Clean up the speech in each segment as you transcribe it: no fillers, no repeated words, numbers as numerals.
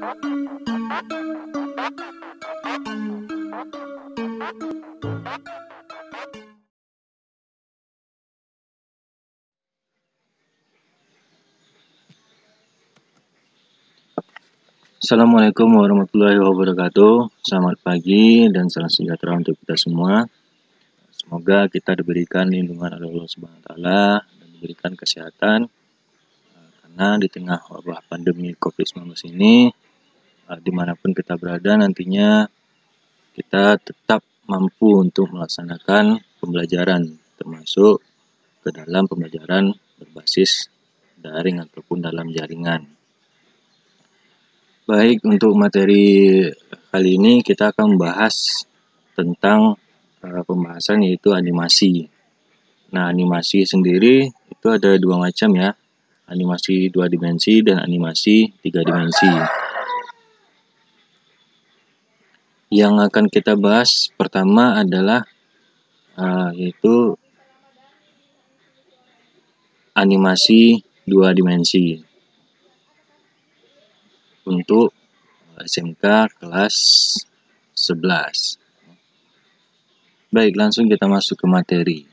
Assalamualaikum warahmatullahi wabarakatuh. Selamat pagi dan salam sejahtera untuk kita semua. Semoga kita diberikan lindungan oleh Allah Subhanahu wa taala dan diberikan kesehatan karena di tengah wabah pandemi Covid-19 ini dimanapun kita berada nantinya kita tetap mampu untuk melaksanakan pembelajaran termasuk ke dalam pembelajaran berbasis daring ataupun dalam jaringan. Baik, untuk materi kali ini kita akan membahas tentang pembahasan yaitu animasi. Nah, animasi sendiri itu ada dua macam ya, animasi 2 dimensi dan animasi 3 dimensi. Yang akan kita bahas pertama adalah yaitu animasi 2 dimensi untuk SMK kelas 11. Baik, langsung kita masuk ke materi.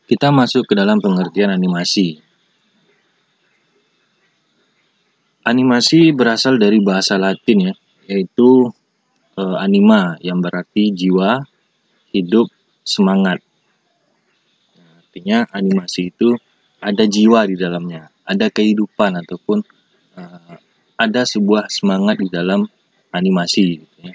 Kita masuk ke dalam pengertian animasi. Animasi berasal dari bahasa Latin ya, yaitu anima yang berarti jiwa, hidup, semangat. Artinya animasi itu ada jiwa di dalamnya, ada kehidupan ataupun ada sebuah semangat di dalam animasi. Gitu ya.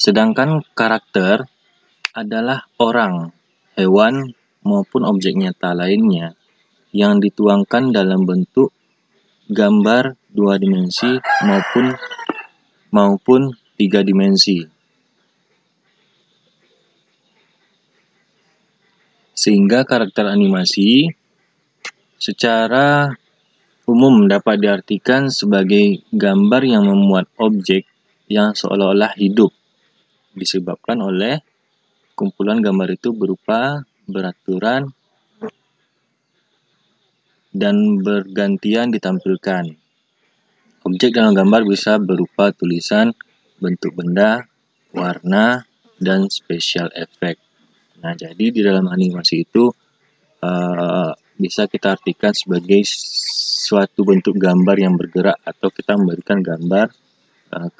Sedangkan karakter adalah orang, hewan, maupun objek nyata lainnya yang dituangkan dalam bentuk gambar 2 dimensi maupun 3 dimensi. Sehingga karakter animasi secara umum dapat diartikan sebagai gambar yang memuat objek yang seolah-olah hidup, disebabkan oleh kumpulan gambar itu berupa beraturan dan bergantian ditampilkan. Objek dalam gambar bisa berupa tulisan, bentuk benda, warna, dan special effect. Nah, jadi di dalam animasi itu bisa kita artikan sebagai suatu bentuk gambar yang bergerak atau kita memberikan gambar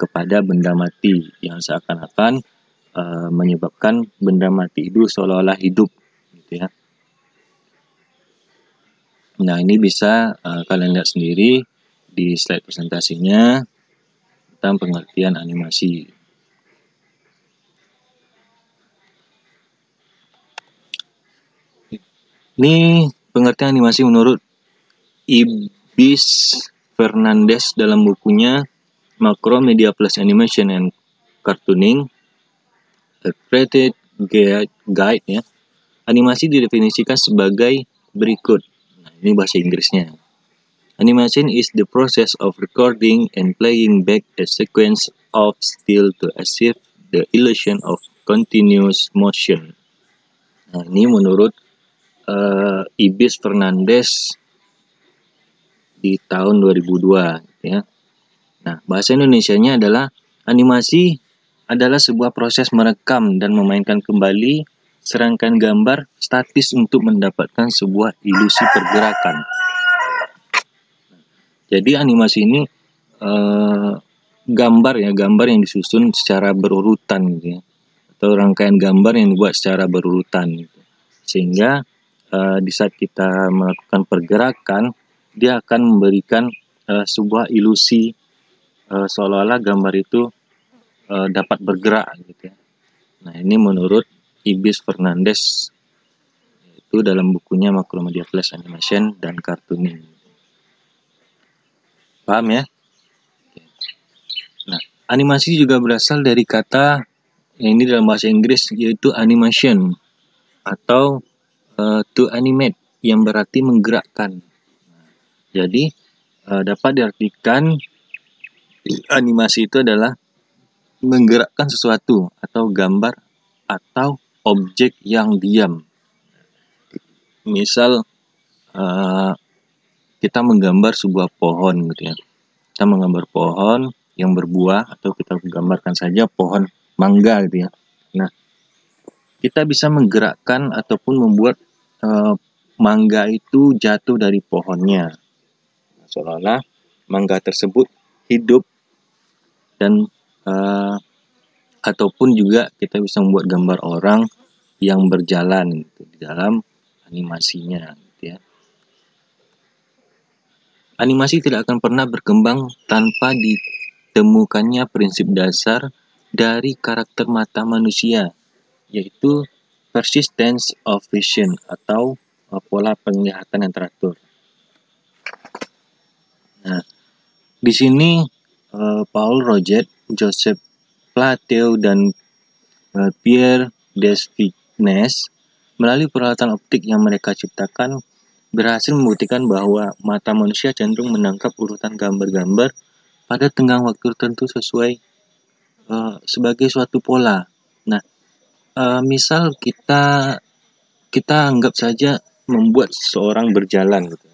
kepada benda mati yang seakan-akan menyebabkan benda mati itu seolah-olah hidup, gitu ya. Nah, ini bisa kalian lihat sendiri di slide presentasinya tentang pengertian animasi. Ini pengertian animasi menurut Ibis Fernandez dalam bukunya Macromedia Plus Animation and Cartooning, A Creative Guide ya. Animasi didefinisikan sebagai berikut. Nah, ini bahasa Inggrisnya. Animation is the process of recording and playing back a sequence of still to achieve the illusion of continuous motion. Nah, ini menurut Ibis Fernandez di tahun 2002 ya. Nah, bahasa Indonesianya adalah animasi adalah sebuah proses merekam dan memainkan kembali serangkaian gambar statis untuk mendapatkan sebuah ilusi pergerakan. Jadi animasi ini gambar yang disusun secara berurutan gitu ya. Atau rangkaian gambar yang dibuat secara berurutan gitu. Sehingga di saat kita melakukan pergerakan, dia akan memberikan sebuah ilusi seolah-olah gambar itu dapat bergerak gitu ya. Nah, ini menurut Ibis Fernandez itu dalam bukunya Macromedia Plus Animation dan Cartooning. Paham ya? Nah, animasi juga berasal dari kata yang ini dalam bahasa Inggris yaitu animation atau to animate yang berarti menggerakkan. Jadi dapat diartikan animasi itu adalah menggerakkan sesuatu atau gambar atau objek yang diam. Misal kita menggambar sebuah pohon gitu ya. Kita menggambar pohon yang berbuah, atau kita gambarkan saja pohon mangga gitu ya. Nah, kita bisa menggerakkan ataupun membuat mangga itu jatuh dari pohonnya. Seolah-olah mangga tersebut hidup, dan ataupun juga kita bisa membuat gambar orang yang berjalan gitu, di dalam animasinya gitu ya. Animasi tidak akan pernah berkembang tanpa ditemukannya prinsip dasar dari karakter mata manusia, yaitu persistence of vision atau pola penglihatan yang teratur. Nah, di sini Paul Roget, Joseph Plateau, dan Pierre Desvignes melalui peralatan optik yang mereka ciptakan berhasil membuktikan bahwa mata manusia cenderung menangkap urutan gambar-gambar pada tenggang waktu tertentu sesuai sebagai suatu pola. Nah, misal kita anggap saja membuat seseorang berjalan gitu.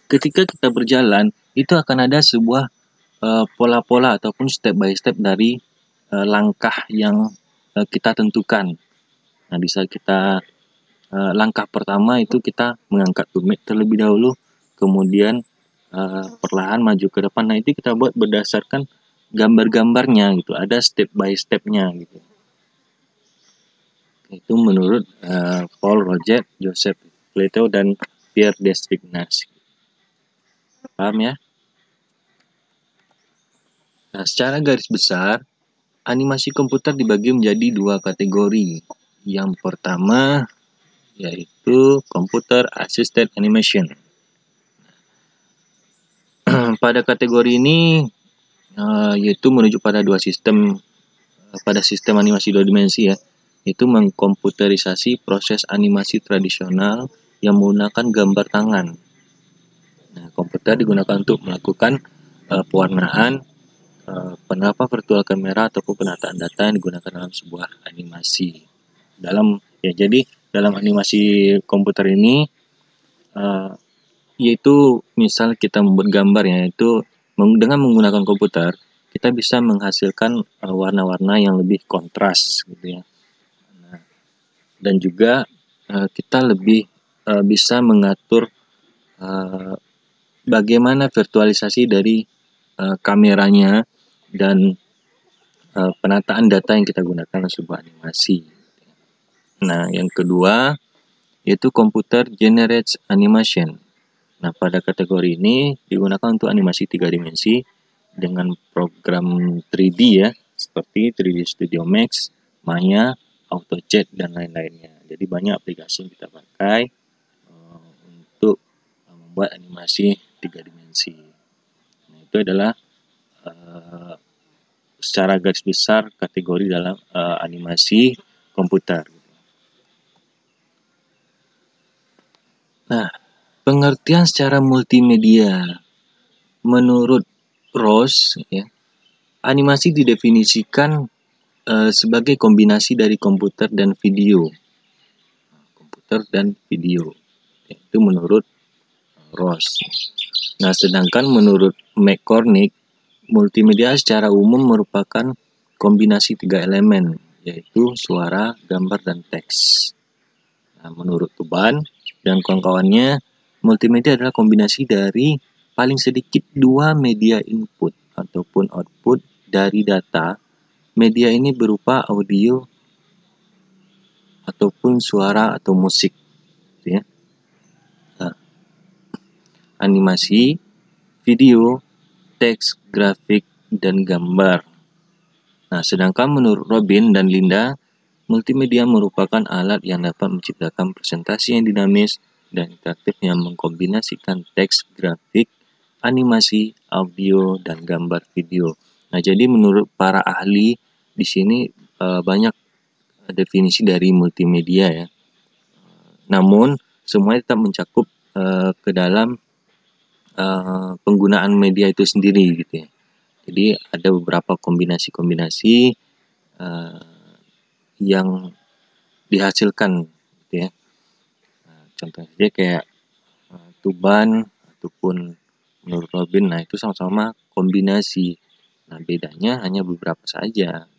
Ketika kita berjalan, itu akan ada sebuah pola-pola ataupun step by step dari langkah yang kita tentukan. Nah, bisa kita langkah pertama itu kita mengangkat tumit terlebih dahulu, kemudian perlahan maju ke depan. Nah, itu kita buat berdasarkan gambar-gambarnya gitu, ada step by stepnya gitu. Itu menurut Paul Roget, Joseph Plateau, dan Pierre Desvignes. Paham ya? Nah, secara garis besar, animasi komputer dibagi menjadi dua kategori. Yang pertama yaitu Computer Assisted Animation. Pada kategori ini yaitu menuju pada sistem animasi dua dimensi ya, itu mengkomputerisasi proses animasi tradisional yang menggunakan gambar tangan. Nah, komputer digunakan untuk melakukan pewarnaan, penerapan virtual kamera ataupun penataan data yang digunakan dalam sebuah animasi. Jadi dalam animasi komputer ini yaitu misal kita membuat gambar ya, itu dengan menggunakan komputer kita bisa menghasilkan warna-warna yang lebih kontras gitu ya. Nah, dan juga kita lebih bisa mengatur bagaimana virtualisasi dari kameranya dan penataan data yang kita gunakan dalam sebuah animasi. Nah, yang kedua yaitu Computer Generated Animation. Nah, pada kategori ini digunakan untuk animasi 3 dimensi dengan program 3D ya, seperti 3D Studio Max, Maya, AutoCAD, dan lain-lainnya. Jadi banyak aplikasi yang kita pakai untuk membuat animasi 3 dimensi. Nah, itu adalah secara garis besar kategori dalam animasi komputer. Nah, pengertian secara multimedia menurut Rose ya, animasi didefinisikan sebagai kombinasi dari komputer dan video. Itu menurut Rose. Nah, sedangkan menurut McCormick, multimedia secara umum merupakan kombinasi 3 elemen, yaitu suara, gambar, dan teks. Nah, menurut Tuban dan kawan-kawannya, multimedia adalah kombinasi dari paling sedikit 2 media input ataupun output dari data. Media ini berupa audio ataupun suara atau musik gitu ya. Nah, animasi, video, teks, grafik, dan gambar. Nah, sedangkan menurut Robin dan Linda, multimedia merupakan alat yang dapat menciptakan presentasi yang dinamis dan interaktif yang mengkombinasikan teks, grafik, animasi, audio, dan gambar video. Nah, jadi menurut para ahli di sini banyak definisi dari multimedia ya. Namun semuanya tetap mencakup ke dalam penggunaan media itu sendiri gitu ya. Jadi ada beberapa kombinasi-kombinasi yang dihasilkan gitu ya. contohnya saja kayak Tuban ataupun menurut Robin, nah itu sama-sama kombinasi. Nah bedanya hanya beberapa saja.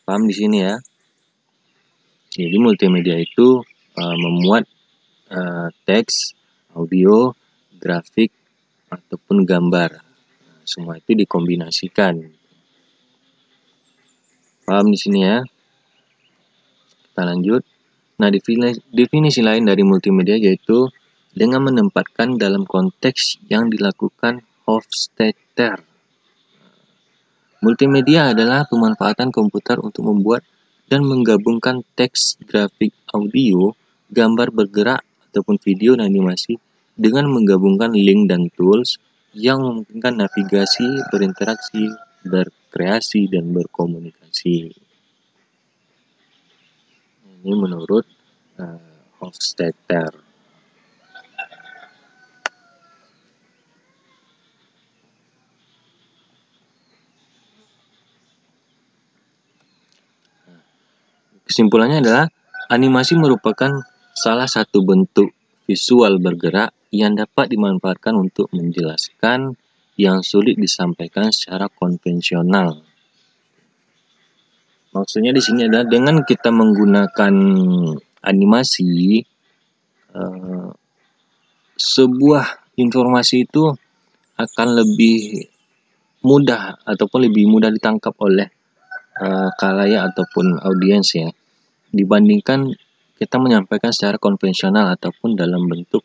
Paham di sini ya? Jadi multimedia itu memuat teks, audio, grafik, ataupun gambar. Nah, semua itu dikombinasikan. Paham di sini ya? Kita lanjut. Nah, definisi lain dari multimedia yaitu dengan menempatkan dalam konteks yang dilakukan Hofstadter. Multimedia adalah pemanfaatan komputer untuk membuat dan menggabungkan teks, grafik, audio, gambar bergerak, ataupun video dan animasi dengan menggabungkan link dan tools yang memungkinkan navigasi, berinteraksi, berkreasi, dan berkomunikasi. Ini menurut Hofstadter. Kesimpulannya adalah animasi merupakan salah satu bentuk visual bergerak yang dapat dimanfaatkan untuk menjelaskan yang sulit disampaikan secara konvensional. Maksudnya di sini adalah dengan kita menggunakan animasi, sebuah informasi itu akan lebih mudah ataupun lebih mudah ditangkap oleh khalayak ataupun audiens ya, dibandingkan kita menyampaikan secara konvensional ataupun dalam bentuk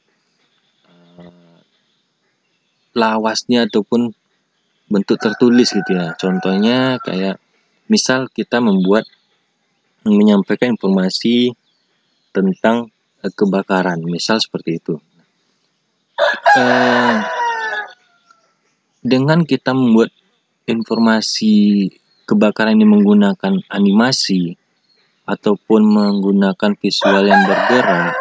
lawasnya ataupun bentuk tertulis gitu ya. Contohnya kayak misal kita menyampaikan informasi tentang kebakaran, misal seperti itu. Dengan kita membuat informasi kebakaran ini menggunakan animasi ataupun menggunakan visual yang bergerak,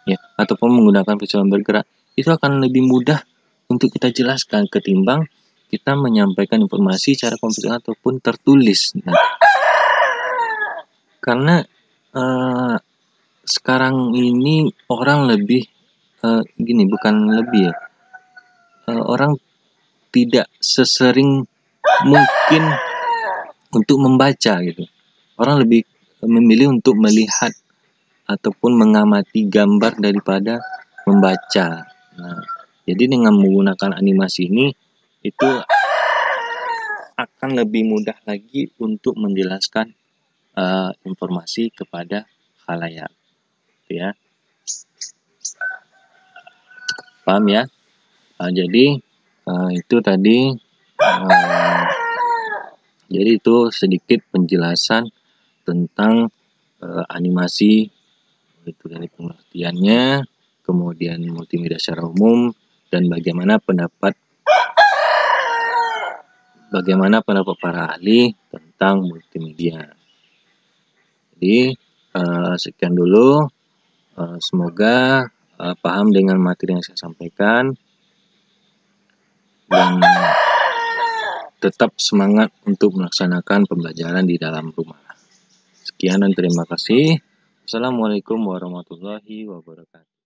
ya, ataupun menggunakan visual yang bergerak, itu akan lebih mudah untuk kita jelaskan ketimbang kita menyampaikan informasi secara konvensional ataupun tertulis. Nah, karena sekarang ini orang lebih orang tidak sesering mungkin untuk membaca gitu. Orang lebih memilih untuk melihat ataupun mengamati gambar daripada membaca. Nah, jadi dengan menggunakan animasi ini itu akan lebih mudah lagi untuk menjelaskan informasi kepada khalayak, ya. Paham ya? Jadi itu tadi. Jadi itu sedikit penjelasan tentang animasi, itu dari pengertiannya, kemudian multimedia secara umum, dan bagaimana pendapat para ahli tentang multimedia. Jadi sekian dulu. Semoga paham dengan materi yang saya sampaikan dan tetap semangat untuk melaksanakan pembelajaran di dalam rumah. Sekian dan terima kasih. Assalamualaikum warahmatullahi wabarakatuh.